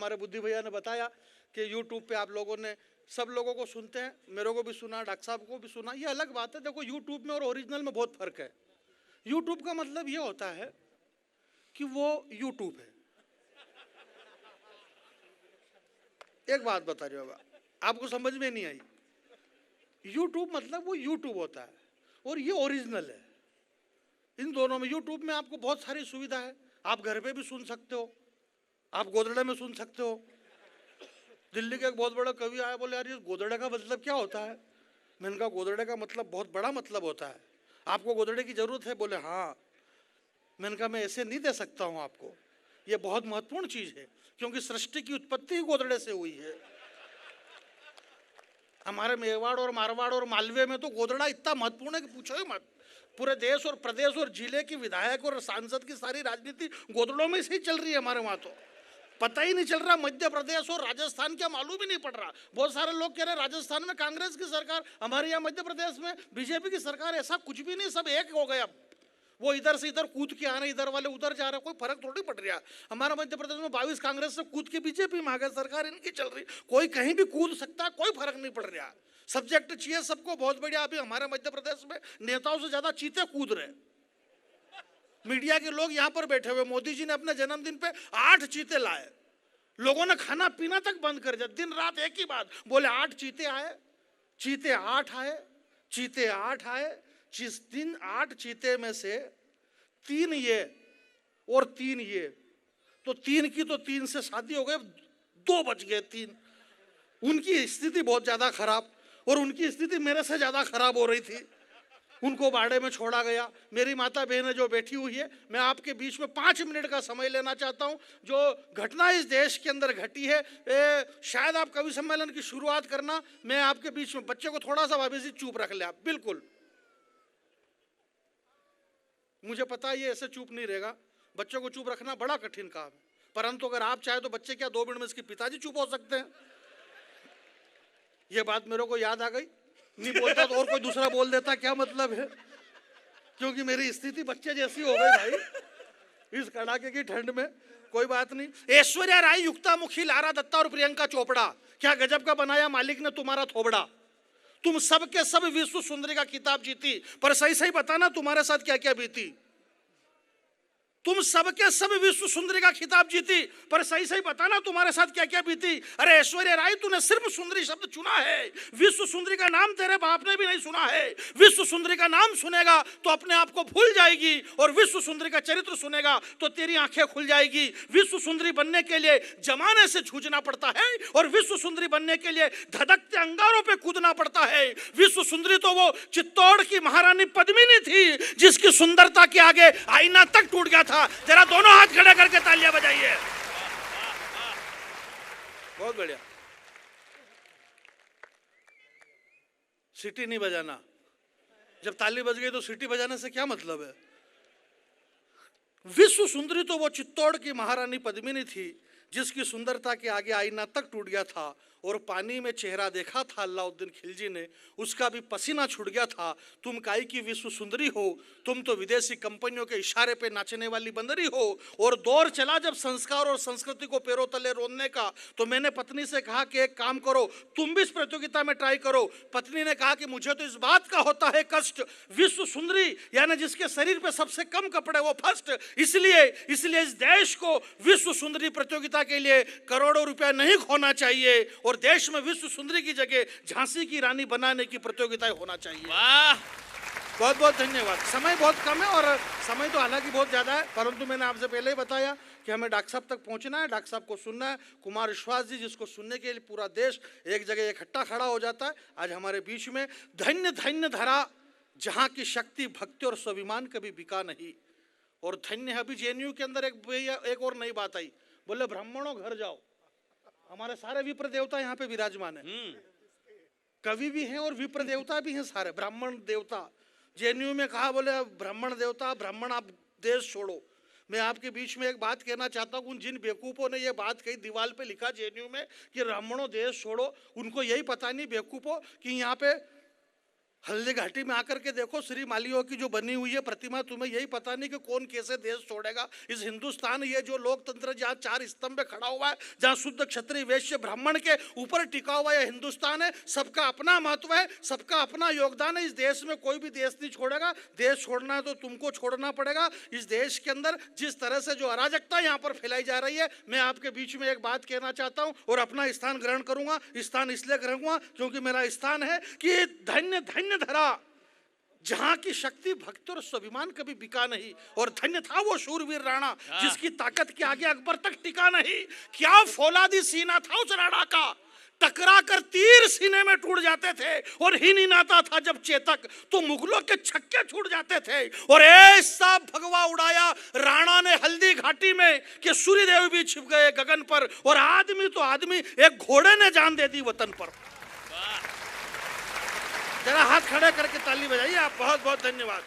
हमारे बुद्धि भैया ने बताया कि यूट्यूब पे आप लोगों ने सब लोगों को सुनते हैं, मेरे को भी सुना, डॉक्टर साहब को भी सुना। ये अलग बात है। देखो यूट्यूब में और ओरिजिनल में बहुत फर्क है। यूट्यूब का मतलब ये होता है कि वो यूट्यूब है। एक बात बता रही हूँ, आपको समझ में नहीं आई। यूट्यूब मतलब वो यूट्यूब होता है और ये ओरिजिनल है। इन दोनों में, यूट्यूब में आपको बहुत सारी सुविधा है, आप घर पे भी सुन सकते हो, आप गोदड़े में सुन सकते हो। दिल्ली के एक बहुत बड़ा कवि आया, बोले यार ये गोदड़े का मतलब क्या होता है? मैंने कहा गोदड़े का मतलब बहुत बड़ा मतलब होता है। आपको गोदड़े की जरूरत है? बोले हाँ। मैंने कहा मैं ऐसे नहीं दे सकता हूँ आपको, ये बहुत महत्वपूर्ण चीज है, क्योंकि सृष्टि की उत्पत्ति ही गोदड़े से हुई है। हमारे मेवाड़ और मारवाड़ और मालवे में तो गोदड़ा इतना महत्वपूर्ण है कि पूछो ही मत। पूरे देश और प्रदेश और जिले की विधायक और सांसद की सारी राजनीति गोदड़ों में से ही चल रही है हमारे वहां। तो पता ही नहीं चल रहा मध्य प्रदेश और राजस्थान क्या मालूम ही नहीं पड़ रहा। बहुत सारे लोग कह रहे हैं राजस्थान में कांग्रेस की सरकार, हमारे यहाँ मध्य प्रदेश में बीजेपी की सरकार। ऐसा कुछ भी नहीं, सब एक हो गए। अब वो इधर से इधर कूद के आ रहे, इधर वाले उधर जा रहे, कोई फर्क थोड़ी पड़ रहा। हमारा मध्य प्रदेश में 22 कांग्रेस से कूद के बीजेपी में आ गए, सरकार इनकी चल रही। कोई कहीं भी कूद सकता है, कोई फर्क नहीं पड़ रहा। सब्जेक्ट चाहिए सबको, बहुत बढ़िया। अभी हमारे मध्य प्रदेश में नेताओं से ज्यादा चीते कूद रहे। मीडिया के लोग यहाँ पर बैठे हुए, मोदी जी ने अपने जन्मदिन पे 8 चीते लाए, लोगों ने खाना पीना तक बंद कर दिया। दिन रात एक ही बात बोले, 8 चीते आए, चीते 8 आए, चीते 8 आए। जिस दिन 8 चीते में से 3 ये और 3 ये, तो 3 की तो 3 से शादी हो गई, 2 बच गए 3। उनकी स्थिति बहुत ज्यादा खराब, और उनकी स्थिति मेरे से ज्यादा खराब हो रही थी। उनको बाड़े में छोड़ा गया। मेरी माता बहनें जो बैठी हुई है, मैं आपके बीच में 5 मिनट का समय लेना चाहता हूं। जो घटना इस देश के अंदर घटी है, शायद आप कवि सम्मेलन की शुरुआत करना, मैं आपके बीच में, बच्चे को थोड़ा सा भाभी जी चुप रख ले आप, बिल्कुल। मुझे पता है ये ऐसे चुप नहीं रहेगा, बच्चों को चुप रखना बड़ा कठिन काम है, परंतु अगर आप चाहे तो बच्चे क्या 2 मिनट में इसके पिताजी चुप हो सकते हैं। ये बात मेरे को याद आ गई, नहीं बोलता तो और कोई दूसरा बोल देता, क्या मतलब है, क्योंकि मेरी स्थिति बच्चे जैसी हो गई भाई इस कड़ाके की ठंड में। कोई बात नहीं। ऐश्वर्या राय, युक्ता मुखी, लारा दत्ता और प्रियंका चोपड़ा, क्या गजब का बनाया मालिक ने तुम्हारा थोबड़ा। तुम सब के सब विश्व सुंदरी का खिताब जीती, पर सही सही बताना तुम्हारे साथ क्या क्या बीती। तुम सबके सब विश्व सुंदरी का खिताब जीती, पर सही सही बताना तुम्हारे साथ क्या क्या बीती। अरे ऐश्वर्या राय, तूने सिर्फ सुंदरी शब्द चुना है, विश्व सुंदरी का नाम तेरे बाप ने भी नहीं सुना है। विश्व सुंदरी का नाम सुनेगा तो अपने आप को भूल जाएगी, और विश्व सुंदरी का चरित्र सुनेगा तो तेरी आंखें खुल जाएगी। विश्व सुंदरी बनने के लिए जमाने से जूझना पड़ता है, और विश्व सुंदरी बनने के लिए धधकते अंगारों पे कूदना पड़ता है। विश्व सुंदरी तो वो चित्तौड़ की महारानी पद्मिनी थी, जिसकी सुंदरता के आगे आईना तक टूट गया था। जरा दोनों हाथ खड़े करके तालियां बजाइए। बहुत बढ़िया। सीटी नहीं बजाना, जब ताली बज गई तो सीटी बजाने से क्या मतलब है। विश्व सुंदरी तो वो चित्तौड़ की महारानी पद्मिनी थी, जिसकी सुंदरता के आगे आईना तक टूट गया था, और पानी में चेहरा देखा था अलाउद्दीन खिलजी ने, उसका भी पसीना छूट गया था। तुम काई की विश्व सुंदरी हो, तुम तो विदेशी कंपनियों के इशारे पे नाचने वाली बंदरी हो। और दौर चला जब संस्कार और संस्कृति को पैरों तले रोनने का, तो मैंने पत्नी से कहा कि एक काम करो, तुम भी इस प्रतियोगिता में ट्राई करो। पत्नी ने कहा कि मुझे तो इस बात का होता है कष्ट, विश्व सुंदरी यानी जिसके शरीर पे सबसे कम कपड़े वो फर्स्ट। इसलिए इस देश को विश्व सुंदरी प्रतियोगिता के लिए करोड़ों रुपया नहीं खोना चाहिए, और देश में विश्व सुंदरी की जगह झांसी की रानी बनाने की प्रतियोगिता होना चाहिए। वाह, बहुत बहुत धन्यवाद। समय बहुत कम है, और समय तो हालांकि बहुत ज्यादा है, परंतु मैंने आपसे पहले ही बताया कि हमें डॉक्टर साहब तक पहुंचना है, डॉक्टर साहब को सुनना है। कुमार विश्वास जी, जिसको सुनने के लिए पूरा देश एक जगह इकट्ठा खड़ा हो जाता है, आज हमारे बीच में। धन्य धन्य धरा जहां की शक्ति, भक्ति और स्वाभिमान कभी बिका नहीं। और धन्य है, अभी जेएनयू के अंदर एक और नई बात आई, बोले ब्राह्मणों घर जाओ। हमारे सारे विप्र देवता यहाँ पे विराजमान है, कवि भी हैं और विप्र देवता भी हैं, सारे ब्राह्मण देवता। जेएनयू में कहा, बोले ब्राह्मण देवता, ब्राह्मण आप देश छोड़ो। मैं आपके बीच में एक बात कहना चाहता हूँ, जिन बेवकूफ़ों ने ये बात कही, दीवार पे लिखा जेएनयू में कि ब्राह्मणों देश छोड़ो, उनको यही पता नहीं बेवकूफ़ों कि यहाँ पे हल्दी घाटी में आकर के देखो, श्री मालियों की जो बनी हुई है प्रतिमा, तुम्हें यही पता नहीं कि कौन कैसे देश छोड़ेगा। इस हिंदुस्तान, ये जो लोकतंत्र जहाँ 4 स्तंभ पे खड़ा हुआ है, जहाँ शुद्ध क्षत्रिय वैश्य ब्राह्मण के ऊपर टिका हुआ यह हिंदुस्तान है, सबका अपना महत्व है, सबका अपना योगदान है। इस देश में कोई भी देश नहीं छोड़ेगा। देश छोड़ना है तो तुमको छोड़ना पड़ेगा। इस देश के अंदर जिस तरह से जो अराजकता यहाँ पर फैलाई जा रही है, मैं आपके बीच में एक बात कहना चाहता हूँ और अपना स्थान ग्रहण करूंगा। स्थान इसलिए ग्रहण करूंगा क्योंकि मेरा स्थान है कि धन्य धन्य धरा, जहां की शक्ति, भक्ति और स्वाभिमान कभी बिका नहीं। और धन्य था वो शूरवीर राणा जिसकी ताकत के आगे अकबर तक टिका नहीं। क्या फौलादी सीना था उस राणा का, टकरा कर तीर सीने में टूट जाते थे। और हिन आता था जब चेतक, तो मुगलों के छक्के छूट जाते थे। और ऐसा भगवा उड़ाया राणा ने हल्दी घाटी में कि सूर्यदेव भी छिप गए गगन पर, और आदमी तो आदमी, एक घोड़े ने जान दे दी वतन पर। जरा हाथ खड़े करके ताली बजाइए आप। बहुत बहुत धन्यवाद।